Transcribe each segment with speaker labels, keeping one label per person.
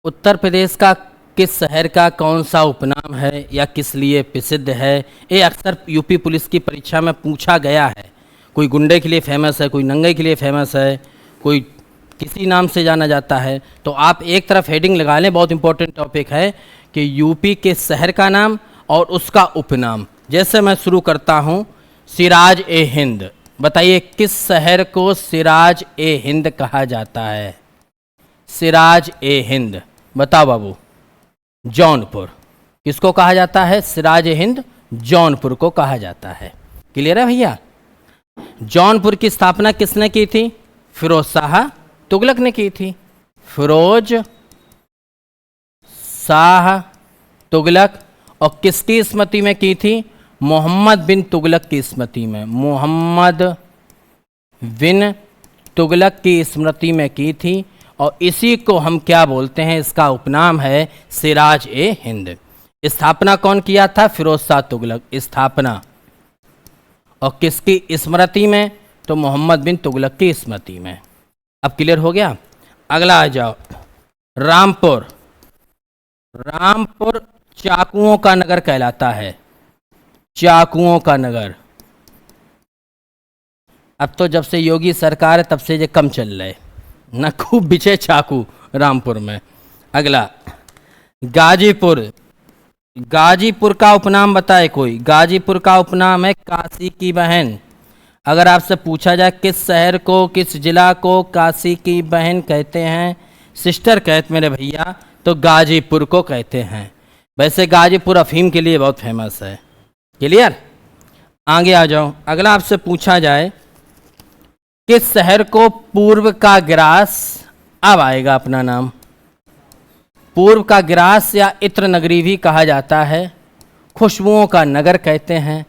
Speaker 1: उत्तर प्रदेश का किस शहर का कौन सा उपनाम है या किस लिए प्रसिद्ध है? ये अक्सर यूपी पुलिस की परीक्षा में पूछा गया है। कोई गुंडे के लिए फेमस है, कोई नंगे के लिए फेमस है, कोई किसी नाम से जाना जाता है। तो आप एक तरफ हेडिंग लगा लें, बहुत इंपॉर्टेंट टॉपिक है कि यूपी के शहर का नाम और उसका उपनाम। जैसे मैं शुरू करता हूँ, सिराज ए हिंद। बताइए किस शहर को सिराज ए हिंद कहा जाता है? सिराज ए हिंद, बताओ बाबू। जौनपुर। किसको कहा जाता है? सिराज ए हिंद जौनपुर को कहा जाता है। क्लियर है भैया? जौनपुर की स्थापना किसने की थी? फिरोज शाह तुगलक ने की थी। फिरोज शाह तुगलक। और किसकी स्मृति में की थी? मोहम्मद बिन तुगलक की स्मृति में। मोहम्मद बिन तुगलक की स्मृति में की थी। और इसी को हम क्या बोलते हैं? इसका उपनाम है सिराज ए हिंद। स्थापना कौन किया था? फिरोज शाह तुगलक। स्थापना और किसकी स्मृति में? तो मोहम्मद बिन तुगलक की स्मृति में। अब क्लियर हो गया? अगला आ जाओ, रामपुर। रामपुर चाकुओं का नगर कहलाता है। चाकुओं का नगर। अब तो जब से योगी सरकार है तब से ये कम चल रहे ना, खूब बिछे चाकू रामपुर में। अगला, गाजीपुर। गाजीपुर का उपनाम बताए कोई? गाजीपुर का उपनाम है काशी की बहन। अगर आपसे पूछा जाए किस शहर को, किस जिला को काशी की बहन कहते हैं, सिस्टर कहते मेरे भैया, तो गाजीपुर को कहते हैं। वैसे गाजीपुर अफीम के लिए बहुत फेमस है। क्लियर? आगे आ जाओ। अगला आपसे पूछा जाए किस शहर को पूर्व का ग्रास, अब आएगा अपना नाम, पूर्व का ग्रास या इत्र नगरी भी कहा जाता है, खुशबुओं का नगर कहते हैं,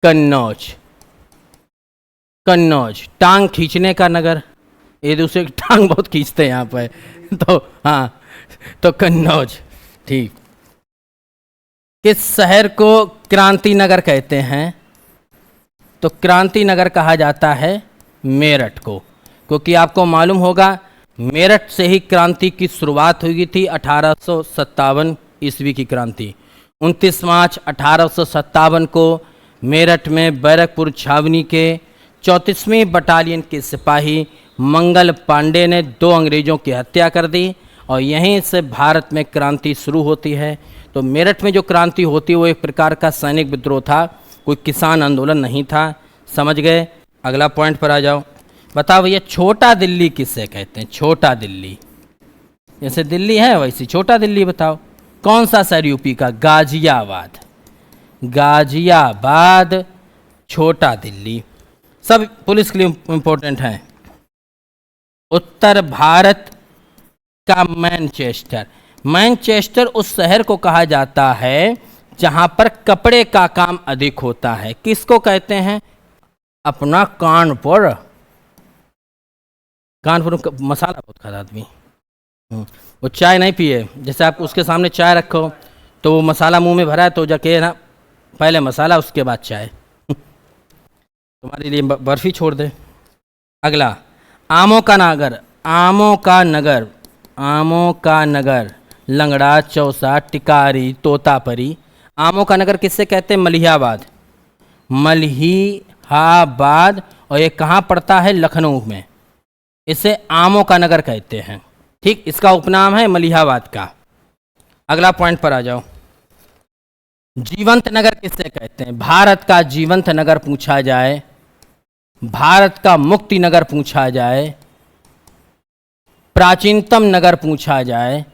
Speaker 1: कन्नौज। कन्नौज टांग खींचने का नगर। एक दूसरे की टांग बहुत खींचते हैं यहाँ पर तो हाँ, तो कन्नौज। ठीक। किस शहर को क्रांति नगर कहते हैं? तो क्रांति नगर कहा जाता है मेरठ को, क्योंकि आपको मालूम होगा मेरठ से ही क्रांति की शुरुआत हुई थी। 1857 ईस्वी की क्रांति। 29 मार्च 1857 को मेरठ में बैरकपुर छावनी के 34वीं बटालियन के सिपाही मंगल पांडे ने 2 अंग्रेज़ों की हत्या कर दी और यहीं से भारत में क्रांति शुरू होती है। तो मेरठ में जो क्रांति होती है वो एक प्रकार का सैनिक विद्रोह था, कोई किसान आंदोलन नहीं था। समझ गए? अगला पॉइंट पर आ जाओ। बताओ भैया छोटा दिल्ली किससे कहते हैं? छोटा दिल्ली। जैसे दिल्ली है वैसी छोटा दिल्ली। बताओ कौन सा शहर यूपी का? गाजियाबाद। गाजियाबाद छोटा दिल्ली। सब पुलिस के लिए इंपॉर्टेंट हैं। उत्तर भारत का मैनचेस्टर। मैनचेस्टर उस शहर को कहा जाता है जहां पर कपड़े का काम अधिक होता है। किसको कहते हैं? अपना कानपुर। कानपुर मसाला बहुत खाता आदमी। वो चाय नहीं पिए, जैसे आप उसके सामने चाय रखो तो वो मसाला मुंह में भरा है तो जाके ना पहले मसाला उसके बाद चाय तुम्हारे लिए बर्फी छोड़ दे। अगला, आमों का नगर। आमों का नगर। आमों का नगर लंगड़ा, चौसा, टिकारी, तोतापरी। आमों का नगर किससे कहते हैं? मलिहाबाद। मलिहाबाद। और ये कहाँ पड़ता है? लखनऊ में। इसे आमों का नगर कहते हैं। ठीक, इसका उपनाम है मलिहाबाद का। अगला पॉइंट पर आ जाओ। जीवंत नगर किससे कहते हैं? भारत का जीवंत नगर पूछा जाए, भारत का मुक्ति नगर पूछा जाए, प्राचीनतम नगर पूछा जाए,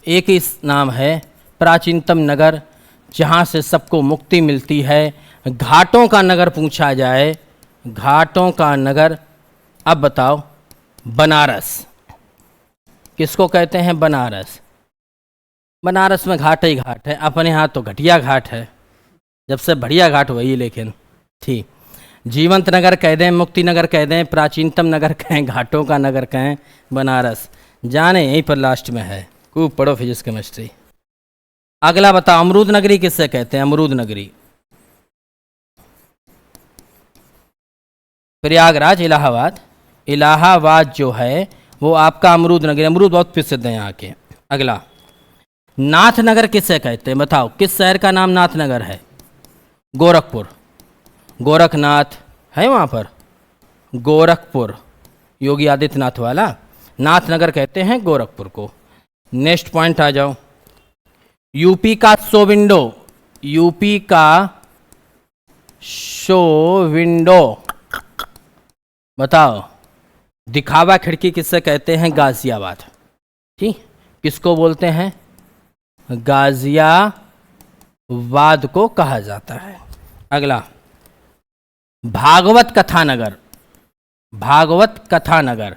Speaker 1: एक ही नाम है प्राचीनतम नगर, जहाँ से सबको मुक्ति मिलती है। घाटों का नगर पूछा जाए, घाटों का नगर, अब बताओ, बनारस। किसको कहते हैं? बनारस। बनारस में घाट ही घाट है, अपने यहाँ तो घटिया घाट है, जब से बढ़िया घाट वही। लेकिन ठीक, जीवंत नगर कह दें, मुक्ति नगर कह दें, प्राचीनतम नगर कहें, घाटों का नगर कहें, बनारस, जाने यहीं पर लास्ट में है। खूब पढ़ो फिजिक्स केमिस्ट्री। अगला बताओ, अमरूद नगरी किससे कहते हैं? अमरूद नगरी प्रयागराज, इलाहाबाद। इलाहाबाद जो है वो आपका अमरूद नगरी। अमरूद बहुत प्रसिद्ध है यहाँ के। अगला, नाथनगर किसे कहते हैं बताओ, किस शहर का नाम नाथनगर है? गोरखपुर, गोरखनाथ है वहाँ पर, गोरखपुर, योगी आदित्यनाथ वाला, नाथनगर कहते हैं गोरखपुर को। नेक्स्ट पॉइंट आ जाओ, यूपी का शो विंडो, यूपी का शो विंडो बताओ, दिखावा खिड़की किससे कहते हैं? गाजियाबाद, ठीक, किसको बोलते हैं? गाजियाबाद को कहा जाता है। अगला, भागवत कथानगर, भागवत कथानगर,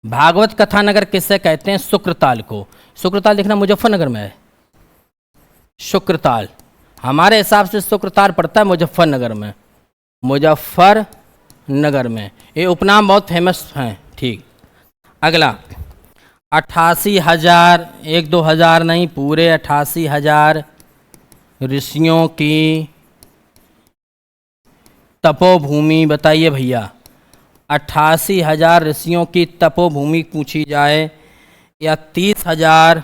Speaker 1: भागवत कथानगर किससे कहते हैं? शुक्रताल को। शुक्रताल देखना मुजफ्फरनगर में है, शुक्रताल, हमारे हिसाब से शुक्रताल पड़ता है मुजफ्फरनगर में, मुजफ्फरनगर में, ये उपनाम बहुत फेमस हैं, ठीक। अगला, 88,000, 1-2 हज़ार नहीं, पूरे 88,000 ऋषियों की तपोभूमि बताइए भैया, 88,000 ऋषियों की तपोभूमि पूछी जाए, या 30,000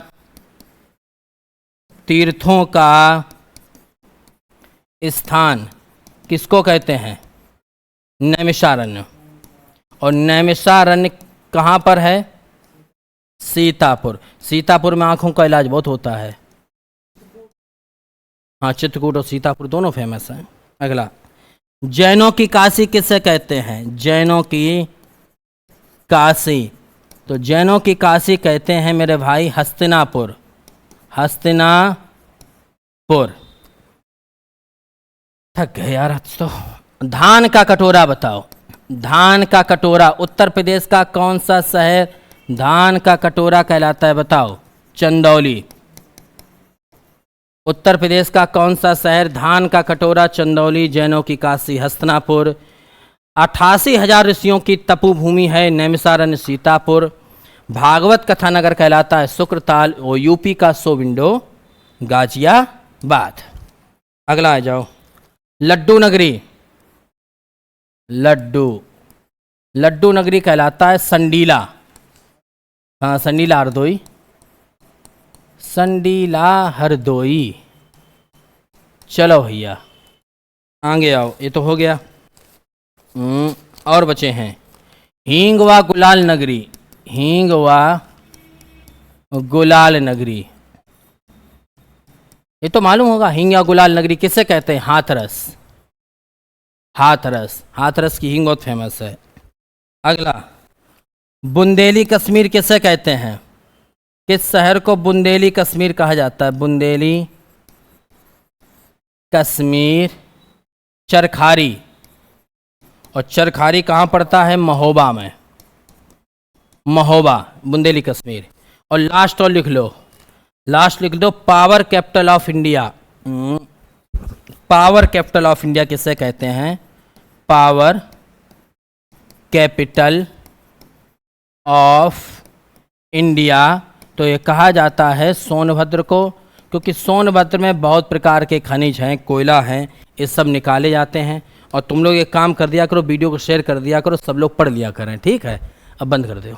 Speaker 1: तीर्थों का स्थान किसको कहते हैं? नैमिषारण्य। और नैमिषारण्य कहाँ पर है? सीतापुर। सीतापुर में आँखों का इलाज बहुत होता है। हाँ, चित्रकूट और सीतापुर दोनों फेमस हैं। अगला, जैनों की काशी किसे कहते हैं? जैनों की काशी, तो जैनों की काशी कहते हैं मेरे भाई हस्तिनापुर, हस्तिनापुर। थक गए यार आज तो। धान का कटोरा बताओ, धान का कटोरा उत्तर प्रदेश का कौन सा शहर धान का कटोरा कहलाता है? बताओ। चंदौली। उत्तर प्रदेश का कौन सा शहर धान का कटोरा? चंदौली। जैनों की काशी हस्तिनापुर। 88,000 ऋषियों की तपोभूमि है नैमिषारण्य, सीतापुर। भागवत कथानगर कहलाता है शुक्रताल, और यूपी का शो विंडो गाजियाबाद। अगला आ जाओ, लड्डू नगरी, लड्डू नगरी कहलाता है संडीला। हाँ, संडीला हरदोई, संडीला हरदोई। चलो भैया आगे आओ, ये तो हो गया। और बचे हैं हींगवा गुलाल नगरी, हींगवा गुलाल नगरी, ये तो मालूम होगा। हींगवा गुलाल नगरी किसे कहते हैं? हाथरस, हाथरस, हाथरस की हींग बहुत फेमस है। अगला, बुंदेली कश्मीर किसे कहते हैं? किस शहर को बुंदेली कश्मीर कहा जाता है? बुंदेली कश्मीर। चरखारी, और चरखारी कहाँ पड़ता है? महोबा में, महोबा, बुंदेली कश्मीर। और लास्ट और लिख लो, लास्ट लिख दो, power capital of India. Power capital of India किसे कहते हैं? पावर कैपिटल ऑफ इंडिया, तो ये कहा जाता है सोनभद्र को, क्योंकि सोनभद्र में बहुत प्रकार के खनिज हैं, कोयला हैं, ये सब निकाले जाते हैं। और तुम लोग एक काम कर दिया करो, वीडियो को शेयर कर दिया करो, सब लोग पढ़ लिया करें, ठीक है? अब बंद कर दो।